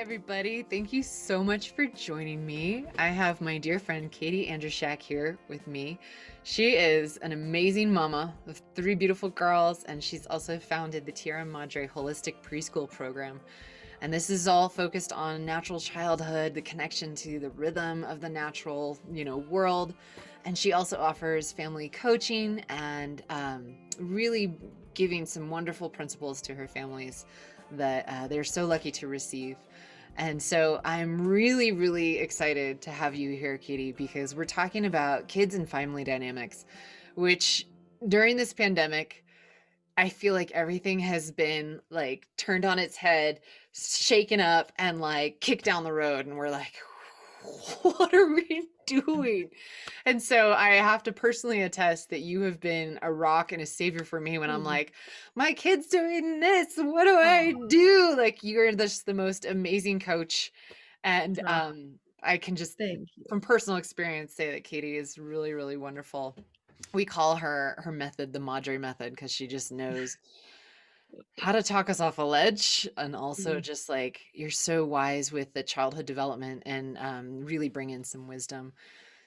everybody. Thank you so much for joining me. I have my dear friend Katie Andrysiak here with me. She is an amazing mama of three beautiful girls, and she's also founded the Tierra Madre Holistic Preschool Program. And this is all focused on natural childhood, the connection to the rhythm of the natural, world. And she also offers family coaching and really giving some wonderful principles to her families that they're so lucky to receive. And so I'm really, really excited to have you here, Katie, because we're talking about kids and family dynamics, which during this pandemic, I feel like everything has been like turned on its head, shaken up, and like kicked down the road. And we're like, what are we doing? And so I have to personally attest that you have been a rock and a savior for me when I'm Mm. like, my kid's doing this. What do I Oh, do? Like, you're just the most amazing coach. And ah, I can just, thank from you. personal experience, say that Katie is really, really wonderful. We call her method the Madre method because she just knows how to talk us off a ledge, and also Mm. just like you're so wise with the childhood development and really bring in some wisdom.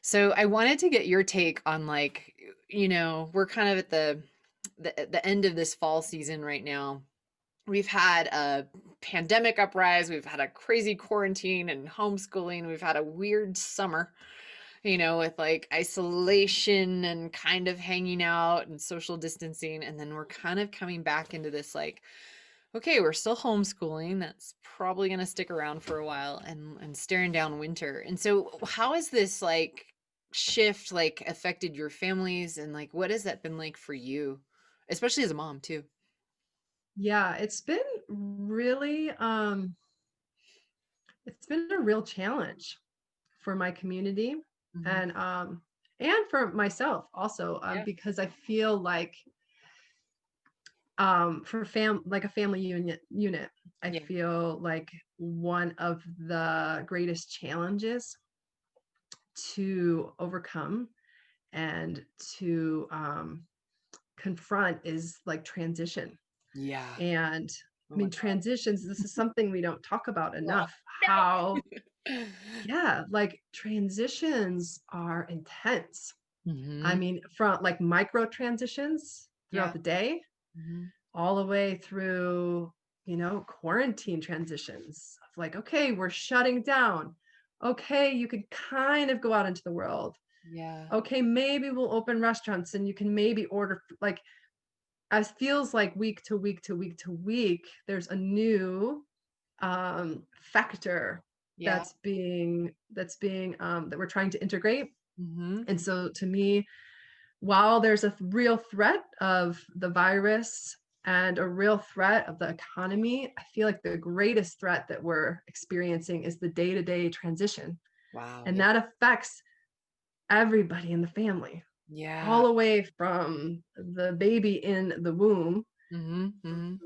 So I wanted to get your take on like, we're kind of at the end of this fall season right now. We've had a pandemic uprise, we've had a crazy quarantine and homeschooling, we've had a weird summer, with like isolation and kind of hanging out and social distancing. And then we're kind of coming back into this like, okay, we're still homeschooling. That's probably going to stick around for a while and staring down winter. And so how has this like shift like affected your families and like what has that been like for you, especially as a mom too? Yeah, it's been a real challenge for my community Mhm. and and for myself also Yeah. because I feel like for like a family unit, I Yeah. feel like one of the greatest challenges to overcome and to confront is like transition. Yeah. And Oh I my mean, transitions, this is something we don't talk about God. enough. How, No. yeah, like transitions are intense. I Mhm. mean, from like micro transitions throughout Yeah. the day, Mhm. all the way through, quarantine transitions of like, okay, we're shutting down. Okay, you could kind of go out into the world. Yeah. Okay, maybe we'll open restaurants and you can maybe order like as feels like week to week to week to week, there's a new factor Yeah. that we're trying to integrate. And Mhm. so to me, while there's a real threat of the virus and a real threat of the economy, I feel like the greatest threat that we're experiencing is the day-to-day transition. Wow. And Yeah. that affects everybody in the family, all Yeah. the way from the baby in the womb, Mhm. Mhm.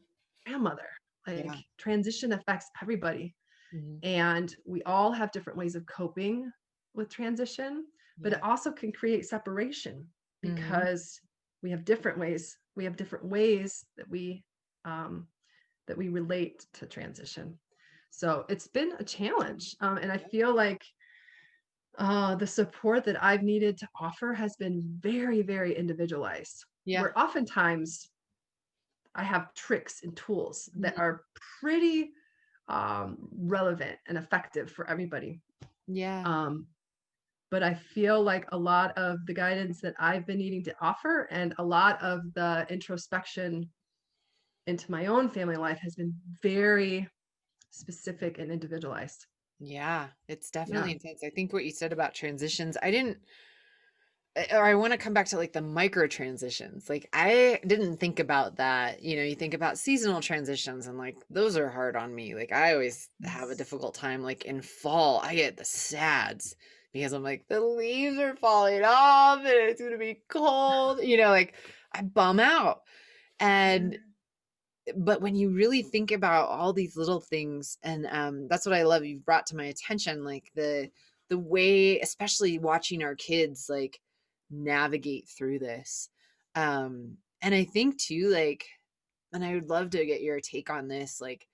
grandmother. Like Yeah. transition affects everybody. Mhm. And we all have different ways of coping with transition, but it Yeah. also can create separation Mhm. because we have different ways um, that we relate to transition. So it's been a challenge, and I Yeah. feel like the support that I've needed to offer has been very, very individualized. Yeah. Where oftentimes I have tricks and tools that Mhm. are pretty relevant and effective for everybody. Yeah. Um, but I feel like a lot of the guidance that I've been needing to offer and a lot of the introspection into my own family life has been very specific and individualized. Yeah. It's Yeah. definitely intense. I think what you said about transitions, I didn't or I want to come back to like the micro transitions. Like I didn't think about that. You think about seasonal transitions and like those are hard on me. Like I always have a Yes. difficult time like in fall. I get the sads because I'm like the leaves are falling off and it's going to be cold. Like I bum out. And Yeah. but when you really think about all these little things and that's what I love you've brought to my attention like the way especially watching our kids like navigate through this and I think too like and I would love to get your take on this like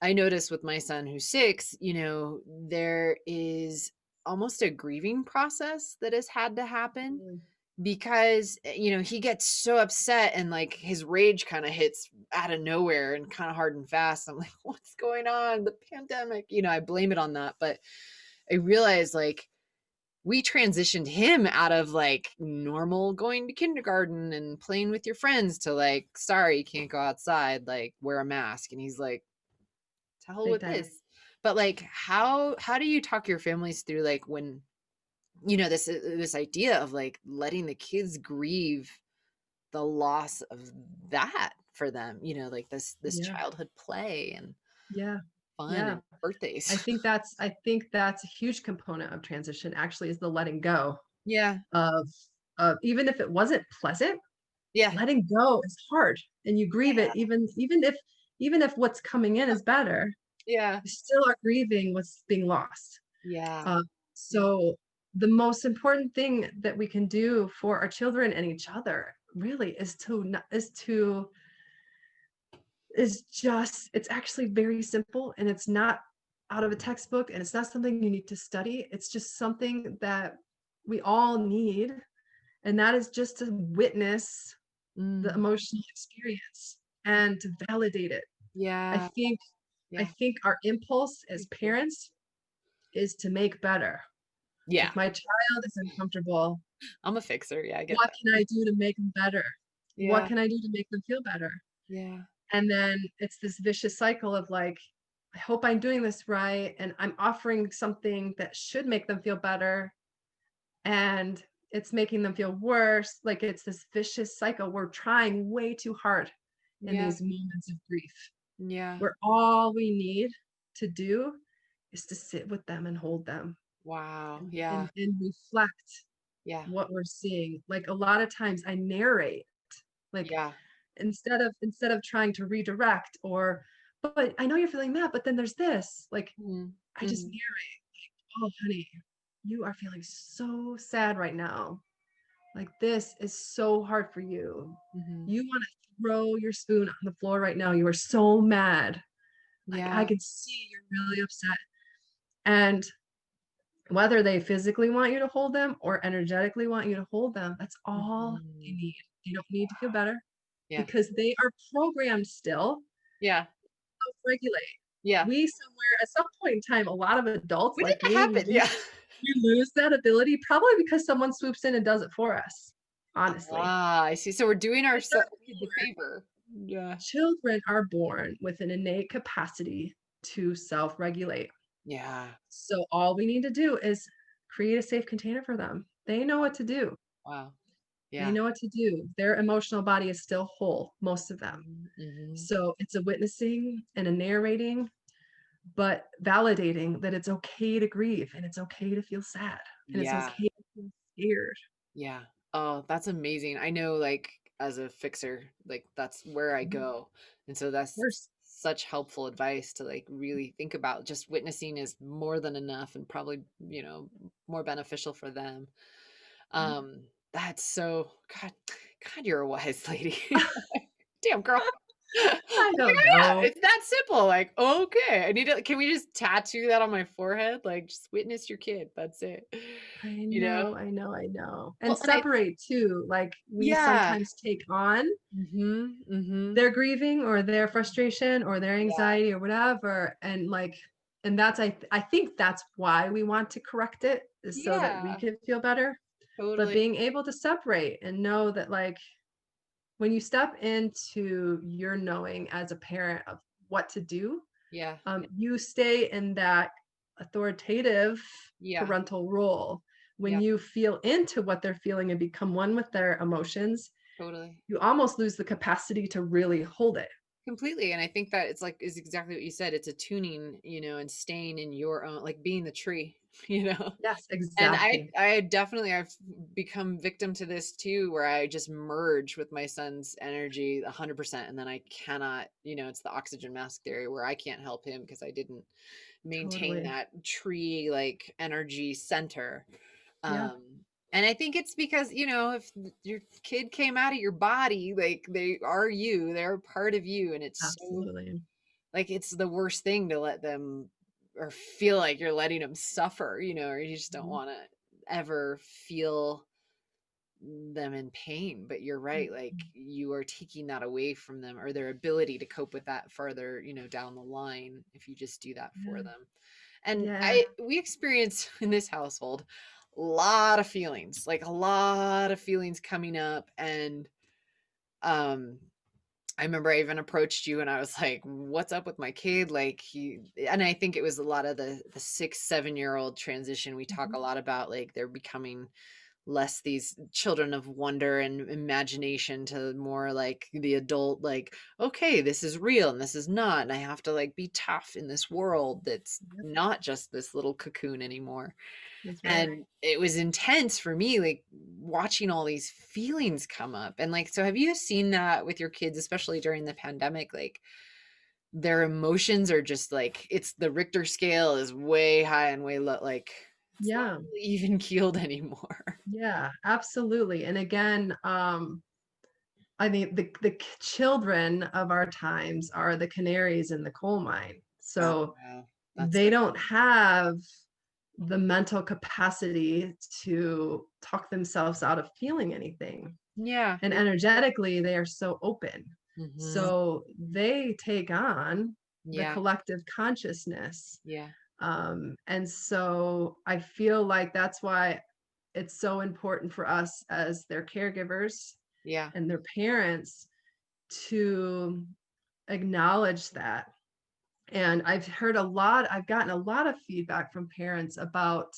I noticed with my son who's 6, there is almost a grieving process that has had to happen Mm. because, he gets so upset and like his rage kind of hits out of nowhere and kind of hard and fast. I'm like, what's going on? The pandemic, I blame it on that. But I realized like we transitioned him out of like normal going to kindergarten and playing with your friends to like, sorry, you can't go outside, like wear a mask. And he's like, to hell Big with time. this. But like how do you talk your families through like when this idea of like letting the kids grieve the loss of that for them, like this Yeah. childhood play and Yeah. fun Yeah. and birthdays. I think that's a huge component of transition actually is the letting go Yeah. of even if it wasn't pleasant, Yeah. letting go is hard and you grieve it even if what's coming in is better, Yeah. you still are grieving what's being lost. Yeah. Uh, Yeah. so the most important thing that we can do for our children and each other really it's actually very simple and it's not out of a textbook and it's not something you need to study. It's just something that we all need, and that is just to witness the Mm. emotional experience and to validate it. I Yeah. think I Yeah. think our impulse as parents is to make better. If Yeah. my child is uncomfortable, I'm a fixer. Yeah, I get what that. can I do to make them better? What Yeah. can I do to make them feel better? Yeah. And then it's this vicious cycle of like, I hope I'm doing this right. And I'm offering something that should make them feel better. And it's making them feel worse. Like it's this vicious cycle. We're trying way too hard in Yeah. these moments of grief, Yeah. where all we need to do is to sit with them and hold them Wow. and, Yeah. and, and reflect Yeah. what we're seeing. Like a lot of times I narrate, like Yeah. instead of trying to redirect or, but I know you're feeling that, but then there's this, like Mhm. I just Mhm. narrate, oh honey, you are feeling so sad right now. Like this is so hard for you. Mhm. You want to throw your spoon on the floor right now. You are so mad. Like I Yeah. can see you're really upset. And whether they physically want you to hold them or energetically want you to hold them, that's all they Mhm. need. They don't need to feel better Yeah. because they are programmed still Yeah. self-regulate. Yeah. We somewhere at some point in time, a lot of adults When did like that me, happen? Yeah. we lose that ability probably because someone swoops in and does it for us. Honestly, Ah, I see. So we're doing kids are ourselves the born, favor. Yeah. children are born with an innate capacity to self-regulate. Yeah. So all we need to do is create a safe container for them. They know what to do. Wow. They Yeah. know what to do. Their emotional body is still whole, most of them. Mhm. So it's a witnessing and a narrating, but validating that it's okay to grieve and it's okay to feel sad and it's Yeah. okay to feel scared. Yeah. Oh, that's amazing. I know, like, as a fixer, like, that's where I Mhm. go. And so that's First, such helpful advice to, like, really think about just witnessing is more than enough and probably, more beneficial for them. yeah. That's so, God, you're a wise lady. Damn, girl. I I'm like, don't "Oh, yeah, know. it's that simple." Like, "Okay, I need to can we just tattoo that on my forehead? Like, just witness your kid, that's it." I You know, know? I know, I know. And Well, and I separate too. Like we yeah. sometimes take on Mhm, mhm. their grieving or their frustration or their Yeah, anxiety or whatever. And like, and that's, I think that's why we want to correct it is so that we yeah, can feel better. But totally. being able to separate and know that like when you step into your knowing as a parent of what to do, Yeah, yeah, you stay in that authoritative yeah, parental role. When yeah, you feel into what they're feeling and become one with their emotions, totally. you almost lose the capacity to really hold it. Completely, and I think that it's like is exactly what you said, it's attuning, and staying in your own like, being the tree, you know? Yes, And I exactly. I definitely I've become victim to this too, where I just merge with my son's energy 100%, and then I cannot, it's the oxygen mask theory where I can't help him because I didn't maintain Totally. that tree like energy center. Yeah, And I think it's because, if your kid came out of your body, like they are you, they're a part of you, and it's so absolutely. like it's the worst thing to let them or feel like you're letting them suffer, or you just don't Mhm. want to ever feel them in pain. But you're right, like Mhm. you are taking that away from them or their ability to cope with that further, down the line if you just do that for Yeah. them. And Yeah. we experience in this household a lot of feelings, like a lot of feelings coming up. And um I remember I even approached you and I was like, what's up with my kid? Like and I think it was a lot of the 6, 7 year old transition. We talk Mhm. a lot about like they're becoming less these children of wonder and imagination to more like the adult, like, okay, this is real and this is not. And I have to like be tough in this world that's Yep. not just this little cocoon anymore. That's right. And it was intense for me, like watching all these feelings come up. And like, so have you seen that with your kids, especially during the pandemic? Like their emotions are just like, it's the Richter scale is way high and way low. Like it's not Yeah. really even keeled anymore. Yeah, absolutely. And again, I mean, children of our times are the canaries in the coal mine. Oh, So wow. That's they so don't true. have the mental capacity to talk themselves out of feeling anything. Yeah. And energetically, they are so open. Hmm. So they take on the Yeah. collective consciousness. Yeah. And so I feel like that's why it's so important for us as their caregivers Yeah. and their parents to acknowledge that. And I've gotten a lot of feedback from parents about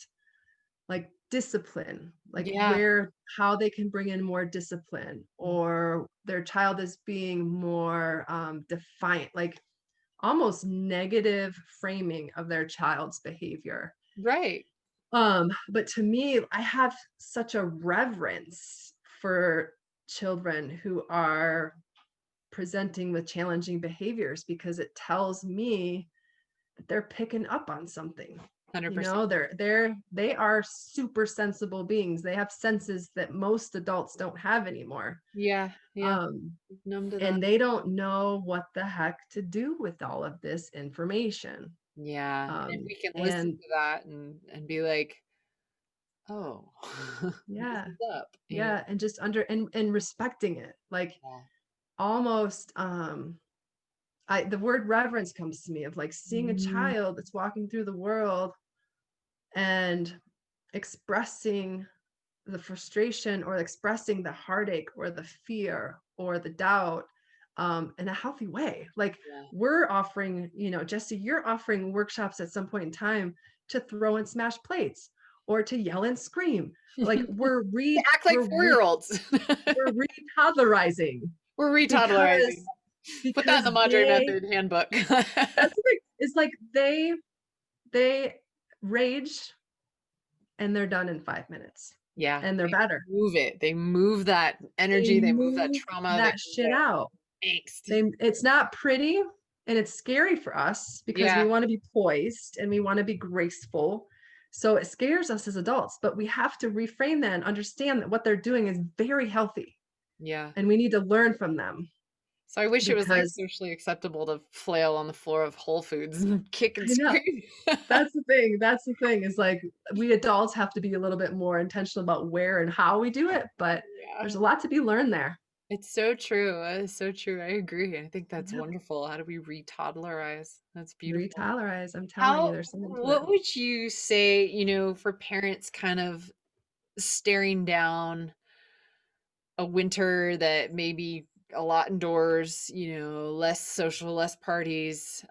like discipline, like Yeah. how they can bring in more discipline, or their child is being more defiant, like almost negative framing of their child's behavior. Right. But to me, I have such a reverence for children who are presenting with challenging behaviors, because it tells me that they're picking up on something. You 100%. know, they are super sensible beings. They have senses that most adults don't have anymore. Yeah. Yeah. Um, Numb to that. and they don't know what the heck to do with all of this information. Yeah. And if we can listen And to that and be like, oh, this yeah, is up, yeah, and just and respecting it, like Yeah. almost the word reverence comes to me of like seeing a Mhm. child that's walking through the world and expressing the frustration or expressing the heartache or the fear or the doubt in a healthy way. Like Yeah. we're offering, Jesse, you're offering workshops at some point in time to throw and smash plates or to yell and scream. Like To act like 4-year-olds. we're re-toddlerizing We're because retoddlerizing. Put that in the Madre they Method handbook. that's the thing. It's like they rage and they're done in 5 minutes Yeah, and they're they better. move it. They move that They energy, they move that move trauma, they that move shit out. that angst. It's not pretty and it's scary for us because we Yeah, want to be poised and we want to be graceful. So it scares us as adults, but we have to reframe that and understand that what they're doing is very healthy yeah. and we need to learn from them So I wish it was, like, because socially acceptable to flail on the floor of Whole Foods and kick and I know scream. that's the thing. That's the thing is like we adults have to be a little bit more intentional about where and how we do it, but there's Yeah. a lot to be learned there. It's so true, it's so true, I agree, I think that's Yep. wonderful. How do we re-toddlerize? That's beautiful. Re-tolerize. I'm telling you, How there's something to it. what would you say, for parents kind of staring down a winter that maybe a lot indoors, less social, less parties.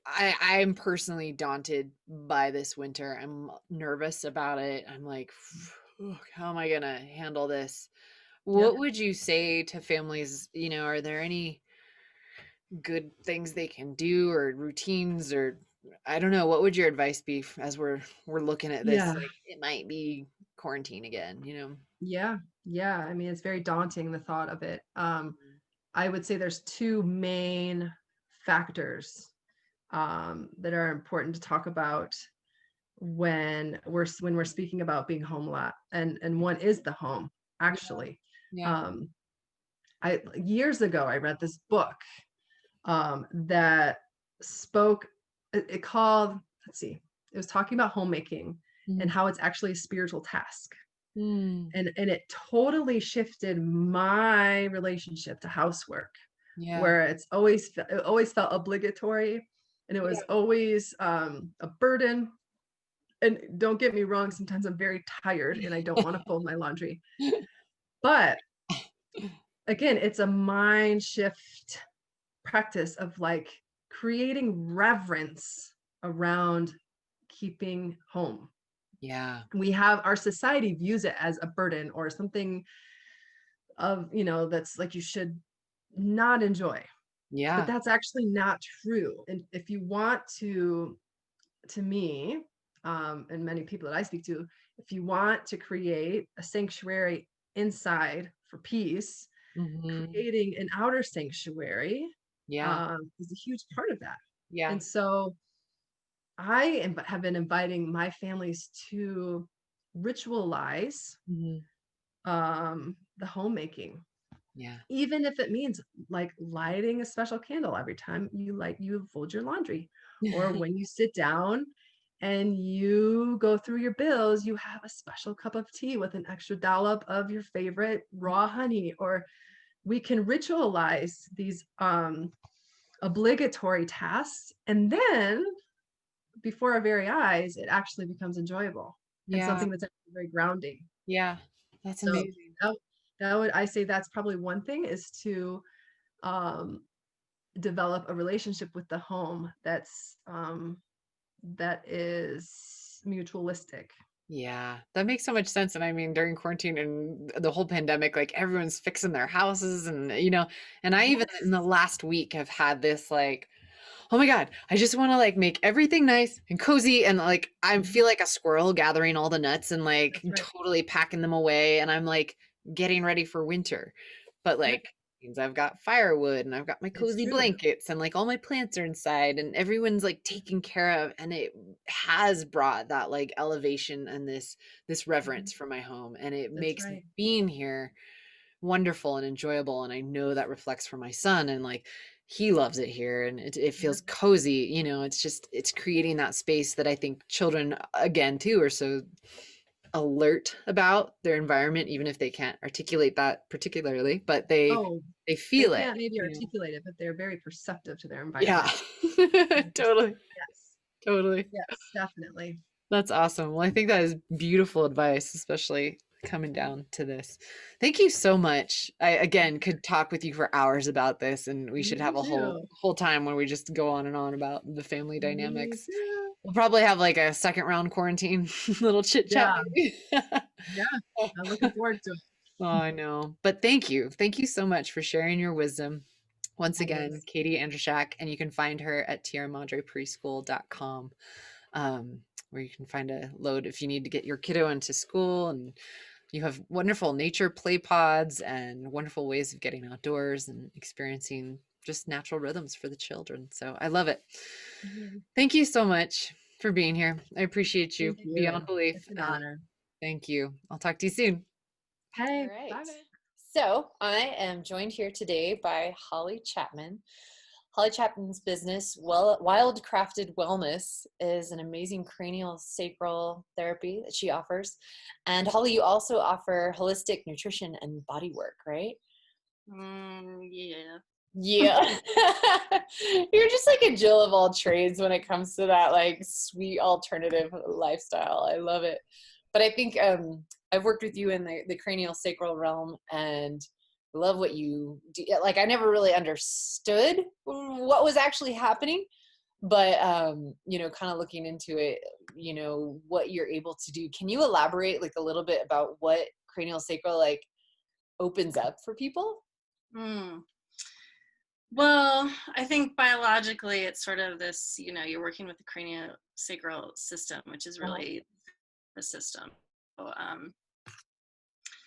I'm personally daunted by this winter. I'm nervous about it. I'm like, how am I gonna handle this? Yep. What would you say to families? Are there any good things they can do or routines or I don't know, what would your advice be as we're looking at this Yeah. like it might be quarantine again? Yeah. Yeah. I mean, it's very daunting, the thought of it. I would say there's two main factors that are important to talk about when we're speaking about being home a lot. And one is the home, Yeah. actually. Yeah. Um, I years ago I read this book that spoke, it called, let's see, it was talking about homemaking and Mm. how it's actually a spiritual task. Mm. And it totally shifted my relationship to housework, Yeah. where it always felt obligatory, and it was Yeah. always a burden. And don't get me wrong, sometimes I'm very tired and I don't want to fold my laundry. But again, it's a mind shift practice of like creating reverence around keeping home. Yeah. We have, our society views it as a burden or something of, that's like you should not enjoy. But Yeah. that's actually not true. And if you want to me, and many people that I speak to, if you want to create a sanctuary inside for peace, Hmm. creating an outer sanctuary Yeah. is a huge part of that. Yeah. And so have been inviting my families to ritualize Hmm. the homemaking, Yeah. even if it means like lighting a special candle every time you fold your laundry, or when you sit down and you go through your bills, you have a special cup of tea with an extra dollop of your favorite raw honey. Or we can ritualize these obligatory tasks, and then before our very eyes it actually becomes enjoyable and Yeah. something that's actually very grounding. Yeah. That's So amazing. that, that would, I say that's probably one thing, is to um, develop a relationship with the home that is mutualistic. Yeah, that makes so much sense. And I mean, during quarantine and the whole pandemic, like everyone's fixing their houses and, and I even in Yes. the last week have had this like, oh my God, I just want to like make everything nice and cozy. And like, I Mhm. feel like a squirrel gathering all the nuts and like That's right. totally packing them away. And I'm like getting ready for winter. But Yep. like, means I've got firewood and I've got my It's cozy true. blankets and like all my plants are inside and everyone's like taken care of. And it has brought that like elevation and this Mhm. reverence for my home. And it That's makes right. being here wonderful and enjoyable, and I know that reflects for my son, and like he loves it here and it Yeah. feels cozy, it's creating that space that I think children again too are so alert about their environment, even if they can't articulate that particularly, but they Oh, they they feel it, can't maybe articulate it, but they're very perceptive to their yeah. environment. 100%. Totally, Yes. totally. Yes, definitely. That's awesome. Well, I think that is beautiful advice, especially coming down to this. Thank you so much. I again could talk with you for hours about this, and we should Me have a whole too. whole time where we just go on and on about the family Me dynamics. too. We'll probably have like a second round quarantine little chit chat Yeah. maybe. Yeah. I'm looking forward to it. Oh, I know. But thank you. Thank you so much for sharing your wisdom. Once again, Always. Katie Andrysiak, and you can find her at tiaramadrepreschool.com, where you can find a load if you need to get your kiddo into school. And you have wonderful nature play pods and wonderful ways of getting outdoors and experiencing just natural rhythms for the children. So I love it. Mhm. Thank you so much for being here. I appreciate you Thank beyond you. belief. It's an And honor. thank you. I'll talk to you soon. All Hey, right. bye bye. So I am joined here today by Holly Chapman. Holly Chapman's business, Wild Crafted Wellness, is an amazing cranial sacral therapy that she offers. And Holly, you also offer holistic nutrition and body work, right? Yeah. Yeah. You're just like a Jill of all trades when it comes to that like sweet alternative lifestyle. I love it. But I think I've worked with you in the cranial sacral realm and love what you do. Like I never really understood what was actually happening, but kind of looking into it, what you're able to do. Can you elaborate like a little bit about what cranial sacral like opens up for people? Mm. Well, I think biologically it's sort of this, you're working with the craniosacral system, which is Uh-huh. really the system. So,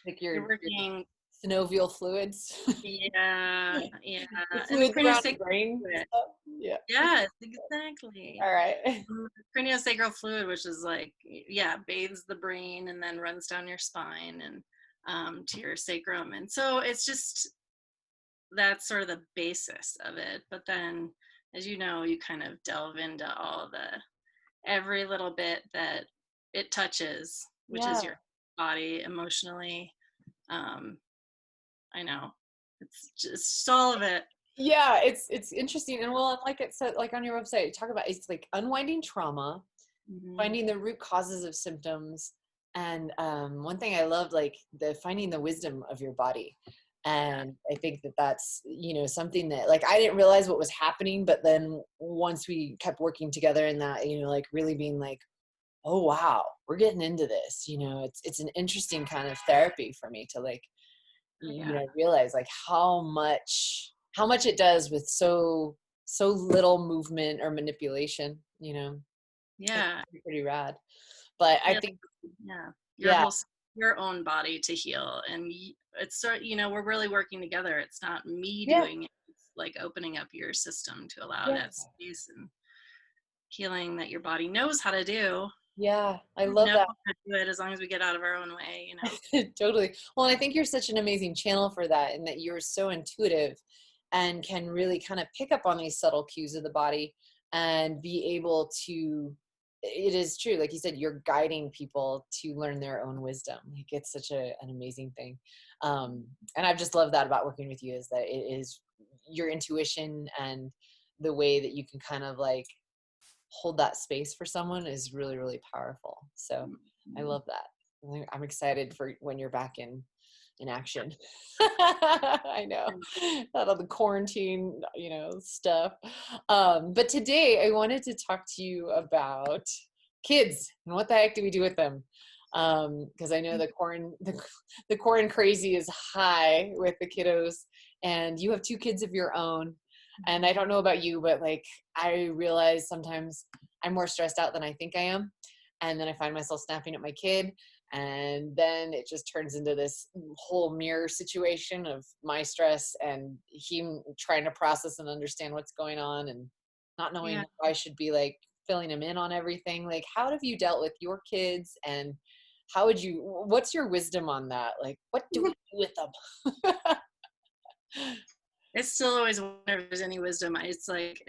Like you're your working, synovial fluids. yeah, yeah. The And the fluids around the craniosacral brain and fluid, stuff. Yeah. yes, exactly. All right. The craniosacral fluid, which is like, yeah, bathes the brain and then runs down your spine and to your sacrum. And so it's just that's sort of the basis of it. But then, as you know, you kind of delve into all the every little bit that it touches, which is Yeah. your body emotionally. Um, I know it's just all of it. Yeah, it's interesting. And well, like it said, like on your website, you talk about it's like unwinding trauma, Mhm. finding the root causes of symptoms, and one thing I love, like the finding the wisdom of your body. Yeah, And I think that that's, something that like I didn't realize what was happening, but then once we kept working together in that, like really being like, oh wow, we're getting into this. It's an interesting kind of therapy for me to like, yeah, realize like how much it does with so little movement or manipulation. It's yeah, pretty rad. But I yeah, think, yeah. Your yeah, whole your own body to heal, and it's sort. We're really working together. It's not me yeah, doing it. It's like opening up your system to allow yeah, that space and healing that your body knows how to do. yeah, I We love know that. how to do it as long as we get out of our own way. Totally. Well, and I think you're such an amazing channel for that, and that you're so intuitive and can really kind of pick up on these subtle cues of the body and be able to. It is true, like you said, you're guiding people to learn their own wisdom. Like it's such an amazing thing, and I've just loved that about working with you, is that it is your intuition and the way that you can kind of like hold that space for someone is really, really powerful. So I Mhm. love that. I'm excited for when you're back in action. I know all the quarantine, stuff. But today I wanted to talk to you about kids and what the heck do we do with them? Because I know the quarantine crazy is high with the kiddos, and you have two kids of your own. And I don't know about you, but like I realize sometimes I'm more stressed out than I think I am. And then I find myself snapping at my kid. And then it just turns into this whole mirror situation of my stress and him trying to process and understand what's going on and not knowing Yeah. if I should be like filling him in on everything. Like, how have you dealt with your kids, and what's your wisdom on that? Like, what do we do with them? I still always wonder if there's any wisdom. It's like,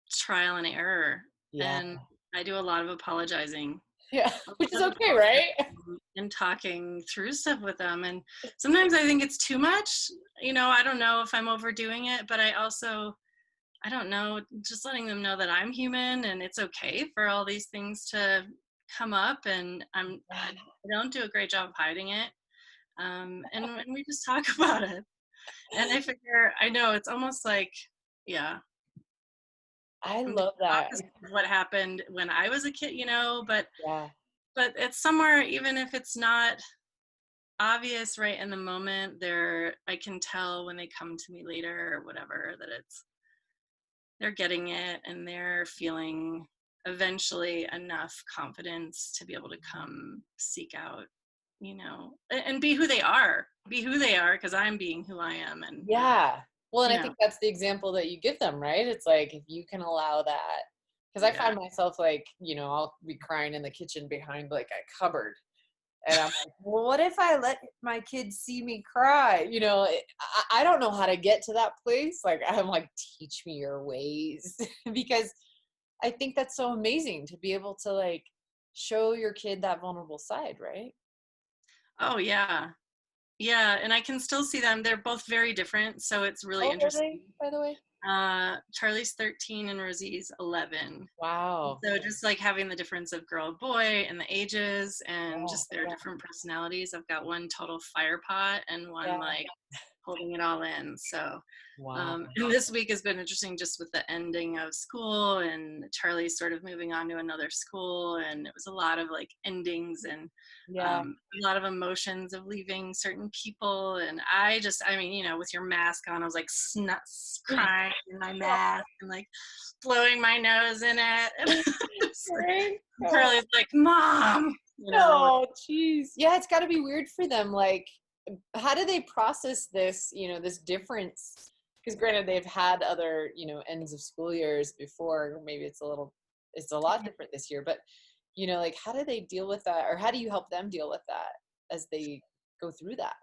trial and error. Yeah. And I do a lot of apologizing. Yeah. A Which is lot of okay, right? apologizing and talking through stuff with them. And sometimes I think it's too much. I don't know if I'm overdoing it, but I don't know, just letting them know that I'm human and it's okay for all these things to come up, and I don't do a great job of hiding it. And we just talk about it. And I know it's almost like, yeah, I I'm the love that. opposite of what happened when I was a kid, but Yeah. it's somewhere, even if it's not obvious right in the moment, I can tell when they come to me later or whatever that they're getting it and they're feeling eventually enough confidence to be able to come seek out, and be who they are, because I'm being who I am. And Yeah. Well, and you I know think that's the example that you give them, right? It's like if you can allow that, because I yeah, find myself like, I'll be crying in the kitchen behind like a cupboard. And I'm like, well, what if I let my kids see me cry? I don't know how to get to that place. Like, I'm like, teach me your ways. Because I think that's so amazing to be able to like show your kid that vulnerable side, right? oh yeah, yeah. And I can still see them. They're both very different, so it's really Oh, are they, interesting. by the way? Charlie's 13 and Rosie's 11. Wow. So just like having the difference of girl and boy and the ages and Yeah. just their Yeah. different personalities. I've got one total fire pot and one Yeah. like holding it all in. So, Wow. and this week has been interesting just with the ending of school and Charlie sort of moving on to another school. And it was a lot of like endings and Yeah. a lot of emotions of leaving certain people. And I mean, with your mask on, I was like crying in my mask and like blowing my nose in it. Right? And Oh, Charlie's like, Mom, oh, geez. Yeah, it's got to be weird for them. Like, how do they process this, this difference? Because granted, they've had other, ends of school years before. Maybe it's a lot different this year. But, like, how do they deal with that? Or how do you help them deal with that as they go through that?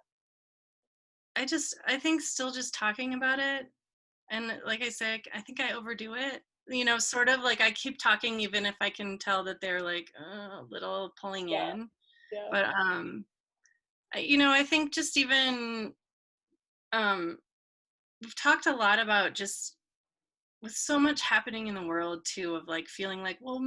I think still just talking about it, and like I say, I think I overdo it. Sort of like I keep talking even if I can tell that they're like a little pulling Yeah. in. Yeah. But I think just even um we've talked a lot about just with so much happening in the world too, of like feeling like, well,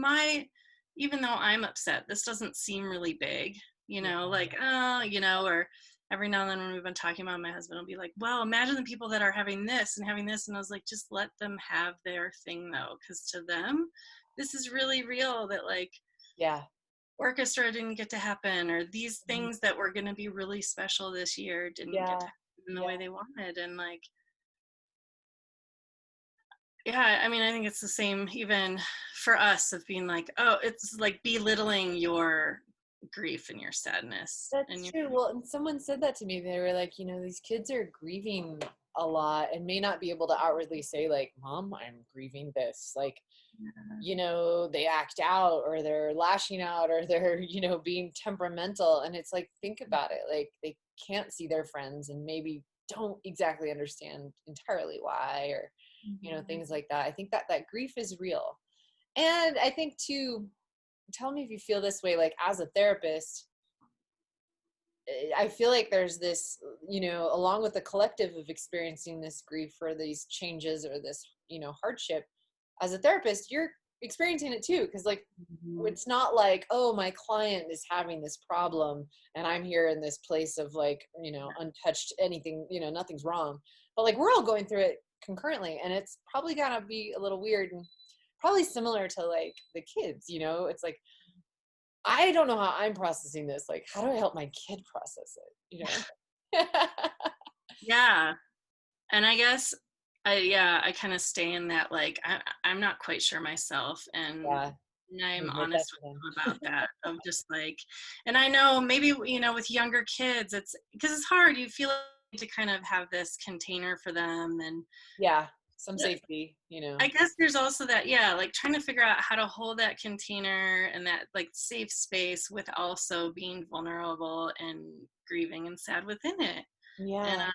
even though I'm upset, this doesn't seem really big, Yeah. like, or every now and then when we've been talking about, my husband will be like, well, imagine the people that are having this and having this. And I was like, just let them have their thing though. Cause to them, this is really real, that like Yeah. orchestra didn't get to happen, or these things that were going to be really special this year didn't get to Yeah. happen in the Yeah. way they wanted. And like, yeah, I mean, I think it's the same even for us, of being like, oh, it's like belittling your grief and your sadness and That's your, true. Well, and someone said that to me. They were like, these kids are grieving a lot and may not be able to outwardly say, like, Mom, I'm grieving this. Like, they act out, or they're lashing out, or they're, being temperamental. And it's like, think about it. Like, they can't see their friends and maybe don't exactly understand entirely why, or, things like that. I think that grief is real. And I think too, tell me if you feel this way, like as a therapist, I feel like there's this, along with the collective of experiencing this grief or these changes or this, hardship, as a therapist, you're experiencing it too. Cause like, it's not like, oh, my client is having this problem and I'm here in this place of like, untouched anything, nothing's wrong. But like, we're all going through it concurrently, and it's probably gonna be a little weird and probably similar to like the kids, it's like, I don't know how I'm processing this. Like, how do I help my kid process it? yeah. And I guess I kind of stay in that, like, I'm not quite sure myself. And Yeah. I'm Admit honest that to with them. them about that, of just like, and I know maybe, with younger kids, it's because it's hard. You feel like to kind of have this container for them. And Yeah. Some safety, I guess there's also that, yeah, like trying to figure out how to hold that container and that like safe space with also being vulnerable and grieving and sad within it. And Yeah.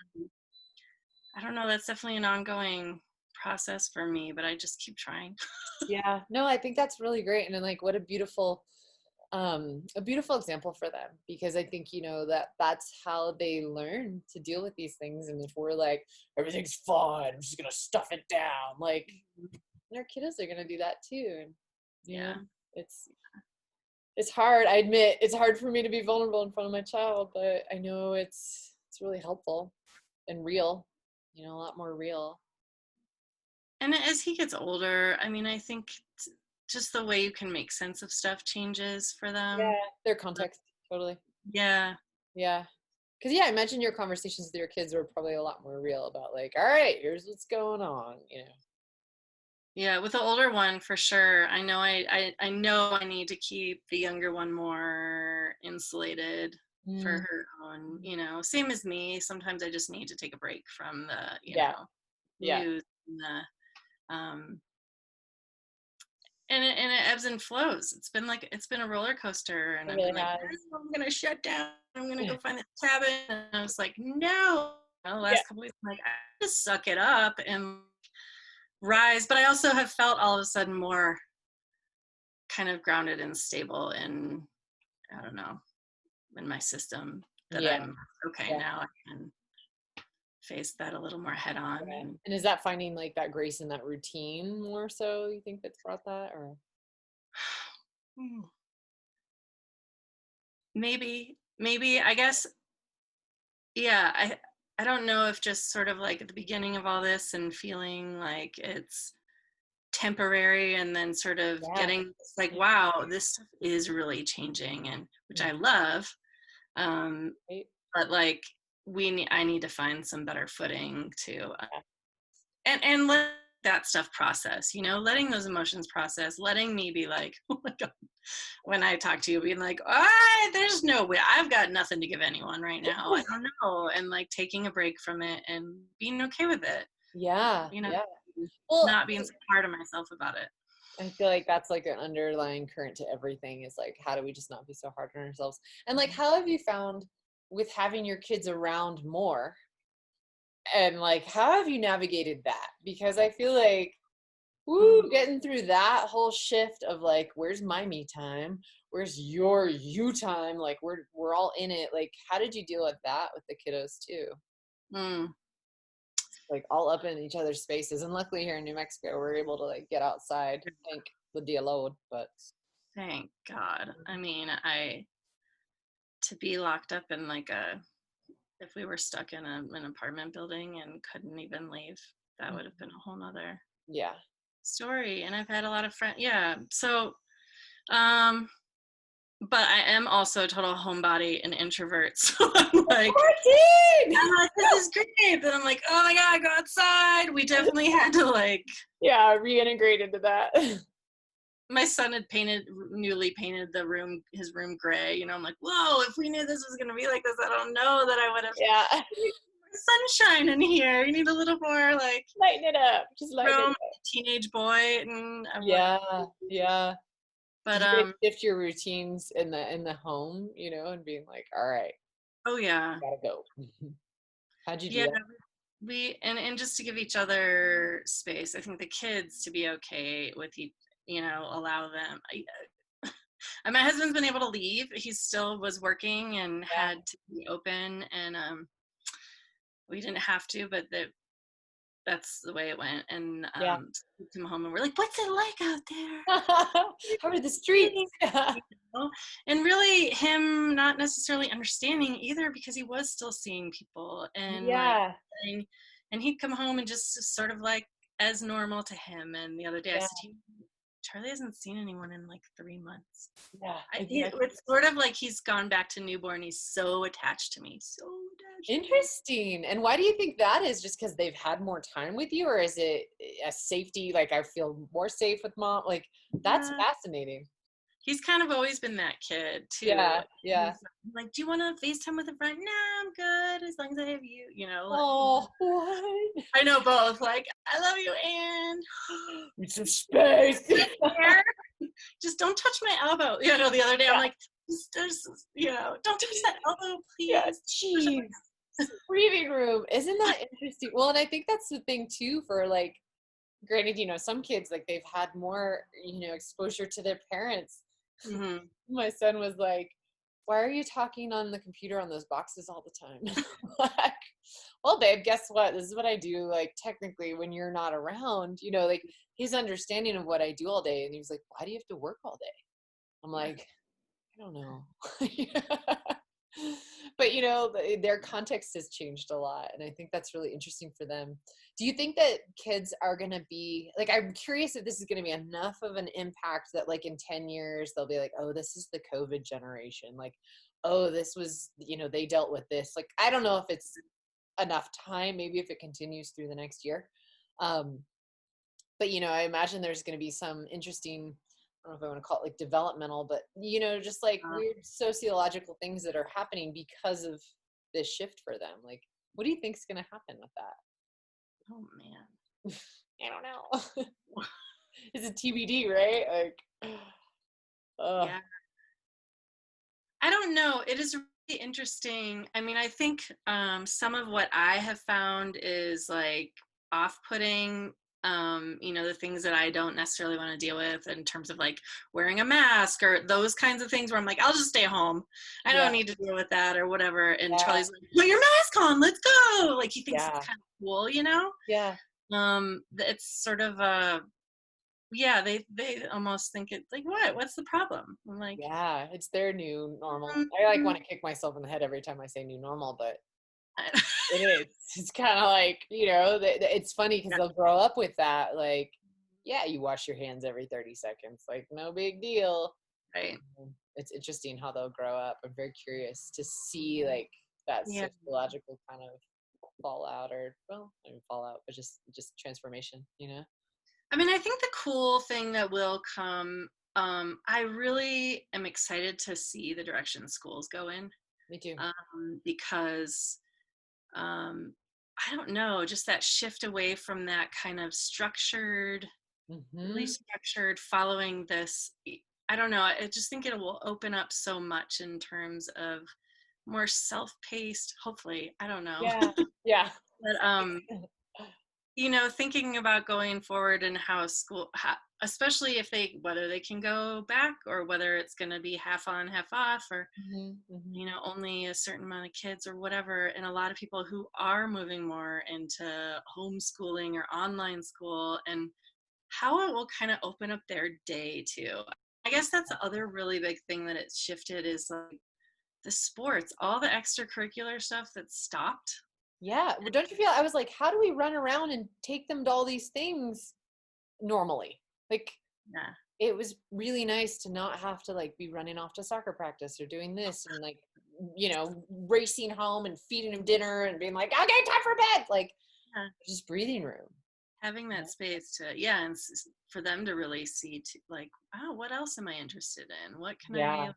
I don't know, that's definitely an ongoing process for me, but I just keep trying. Yeah. No, I think that's really great. And then like, what a beautiful example for them, because I think, that's how they learn to deal with these things. And if we're like, everything's fine, I'm just going to stuff it down, like their kiddos are going to do that too. And, Yeah. it's hard. I admit it's hard for me to be vulnerable in front of my child, but I know it's really helpful and real, a lot more real. And as he gets older, I mean, I think just the way you can make sense of stuff changes for them. Yeah, their context, totally. Yeah. Yeah. Because, yeah, I imagine your conversations with your kids were probably a lot more real about like, all right, here's what's going on. Yeah, with the older one, for sure. I know I know I need to keep the younger one more insulated for Mm, her own, same as me. Sometimes I just need to take a break from the, yeah. Yeah. news and the, and it ebbs and flows. It's been a roller coaster, and It I've really been like, has. I'm gonna shut down. I'm gonna go find the cabin. And I was like, no. The Yeah. last couple weeks, I'm like, I just suck it up and rise. But I also have felt all of a sudden more kind of grounded and stable, and I don't know, in my system, that Yeah. I'm okay Yeah. now. I can face that a little more head on. Yeah. And is that finding like that grace in that routine more so, you think, that's brought that, or? Maybe I guess, yeah, I don't know if just sort of like at the beginning of all this and feeling like it's temporary, and then sort of Yeah. getting like, wow, this stuff is really changing, and which I love. Right? But like I need to find some better footing to and let that stuff process, letting those emotions process, letting me be like, oh my God, when I talk to you, being like, there's no way, I've got nothing to give anyone right now. I don't know. And like taking a break from it and being okay with it, Yeah. Yeah. Well, not being so hard on myself about it. I feel like that's like an underlying current to everything, is like, how do we just not be so hard on ourselves? And like, how have you found with having your kids around more, And like, how have you navigated that? Because I feel like, Mm. getting through that whole shift of like, where's my me time? Where's your you time? Like we're all in it. Like, how did you deal with that with the kiddos too? Mm. Like all up in each other's spaces. And luckily here in New Mexico, we're able to like get outside. Thank the dia load, but Thank God. I mean, to be locked up in like if we were stuck in an apartment building and couldn't even leave, that would have been a whole nother yeah. story. And I've had a lot of friends. Yeah. So, um, but I am also a total homebody and introvert. So I'm like, this is great. Then I'm like, oh my God, go outside. We definitely had to like, Yeah, reintegrate into that. my son had newly painted his room gray. You know, I'm like, whoa, if we knew this was going to be like this, I don't know that I would have. Yeah. Sunshine in here. You need a little more like Lighten it up. Just lighten it room, up. teenage boy. And I'm like, Yeah. Yeah. but, Did you guys shift your routines in the home, and being like, all right, oh yeah. gotta go. How'd you do Yeah. that? And just to give each other space, I think the kids to be okay with allow them. My husband's been able to leave. He still was working and Yeah. had to be open, and we didn't have to, but that's the way it went. And Yeah. took him home, and we're like, "What's it like out there?" How are the streets? And really, him not necessarily understanding either, because he was still seeing people and like, Yeah. and he'd come home and just sort of like as normal to him. And the other day, I Yeah. said, Charlie hasn't seen anyone in like 3 months. Yeah. Exactly. It's sort of like he's gone back to newborn. He's so attached to me. So attached. Interesting. And why do you think that is? Just because they've had more time with you, or is it a safety? Like, I feel more safe with mom. Like, that's fascinating. He's kind of always been that kid too. Yeah. Yeah. He's like, do you want to FaceTime with a friend? Nah, I'm good as long as I have you. Oh, what? I know both. Like, I love you, and Need some space. just don't touch my elbow. The other day I'm like, don't touch that elbow, please. Yeah, jeez. Breathing room. Isn't that interesting? Well, and I think that's the thing too for like, granted, some kids like they've had more, exposure to their parents. Mm-hmm. My son was like, why are you talking on the computer on those boxes all the time? Like, well, babe, guess what? This is what I do, like, technically when you're not around, like his understanding of what I do all day. And he was like, why do you have to work all day? I'm like, I don't know. But their context has changed a lot, and I think that's really interesting for them. Do you think that kids are going to be like, I'm curious if this is going to be enough of an impact that like in 10 years they'll be like, oh, this is the COVID generation, like, oh, this was, they dealt with this. Like, I don't know if it's enough time, maybe if it continues through the next year. But I imagine there's going to be some interesting, I don't know if I want to call it like developmental, but just like weird sociological things that are happening because of this shift for them. Like, what do you think is going to happen with that? Oh man, I don't know. It's a TBD, right? Like, yeah. I don't know. It is really interesting. I mean, I think some of what I have found is like off-putting. The things that I don't necessarily want to deal with in terms of like wearing a mask or those kinds of things where I'm like, I'll just stay home. I don't need to deal with that or whatever. And Charlie's like, put your mask on, let's go. Like, he thinks it's kind of cool, Yeah. It's sort of they almost think it's like, what's the problem? I'm like, yeah, it's their new normal. I like want to kick myself in the head every time I say new normal, but it is. It's kind of like, it's funny because they'll grow up with that. Like, yeah, you wash your hands every 30 seconds. Like, no big deal. right. It's interesting how they'll grow up. I'm very curious to see like that sociological kind of fallout, or well, not even fallout, but just transformation, I mean, I think the cool thing that will come, I really am excited to see the direction schools go in. Me too. Because I don't know, just that shift away from that kind of structured, really structured, following this. I don't know. I just think it will open up so much in terms of more self-paced, hopefully. I don't know. Yeah. But you know, thinking about going forward and how especially if whether they can go back or whether it's going to be half on, half off, or you know, only a certain amount of kids or whatever. And a lot of people who are moving more into homeschooling or online school, and how it will kind of open up their day too. I guess that's the other really big thing that it's shifted is like the sports, all the extracurricular stuff that stopped. Yeah. Well, don't you feel, I was like, how do we run around and take them to all these things normally? Like, Yeah. it was really nice to not have to like be running off to soccer practice or doing this and like, you know, racing home and feeding him dinner and being like, okay, time for bed. Like, Yeah. just breathing room. Having that space to, yeah, and for them to really see like, oh, what else am I interested in? What can Yeah.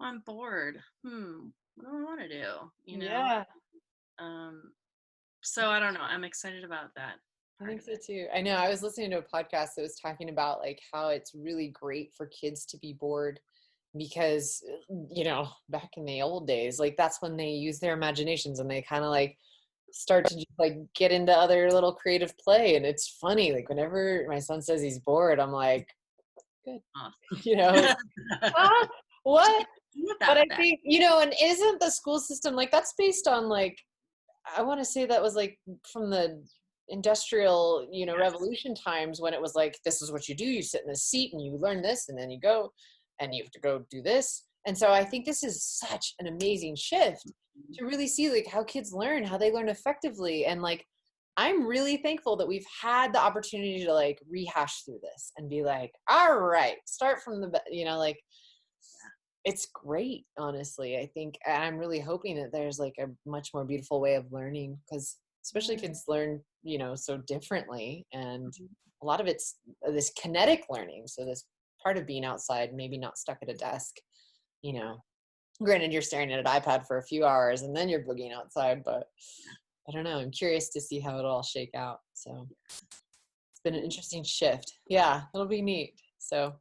I'm bored. What do I want to do? You know? Yeah. So I don't know. I'm excited about that. I think so too. I know I was listening to a podcast that was talking about like how it's really great for kids to be bored because, you know, back in the old days, like that's when they use their imaginations and they kind of like start to just like get into other little creative play. And it's funny, like whenever my son says he's bored, I'm like, good, you know, huh? What? But I think, you know, and isn't the school system like that's based on like, I want to say that was like from the industrial, you know, revolution times when it was like, this is what you do. You sit in this seat and you learn this and then you go and you have to go do this. And so I think this is such an amazing shift to really see like how kids learn, how they learn effectively. And like, I'm really thankful that we've had the opportunity to like rehash through this and be like, all right, start from the, you know, like, it's great, honestly. I think I'm really hoping that there's like a much more beautiful way of learning because especially kids learn, you know, so differently. And a lot of it's this kinetic learning. So this part of being outside, maybe not stuck at a desk, you know, granted you're staring at an iPad for a few hours and then you're boogieing outside, but I don't know. I'm curious to see how it'll all shake out. So it's been an interesting shift. Yeah, it'll be neat. So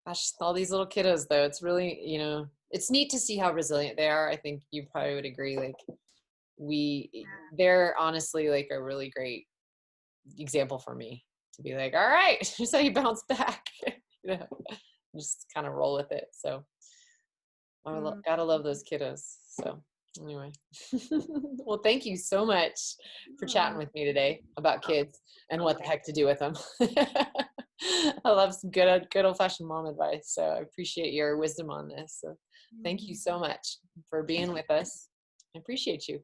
gosh, all these little kiddos though, it's really, you know, it's neat to see how resilient they are. I think you probably would agree. Like they're honestly like a really great example for me to be like, all right, here's how you bounce back, you know, just kind of roll with it. So gotta love those kiddos. So anyway, well, thank you so much for chatting with me today about kids and what the heck to do with them. I love some good old-fashioned mom advice. So I appreciate your wisdom on this. So thank you so much for being with us. I appreciate you.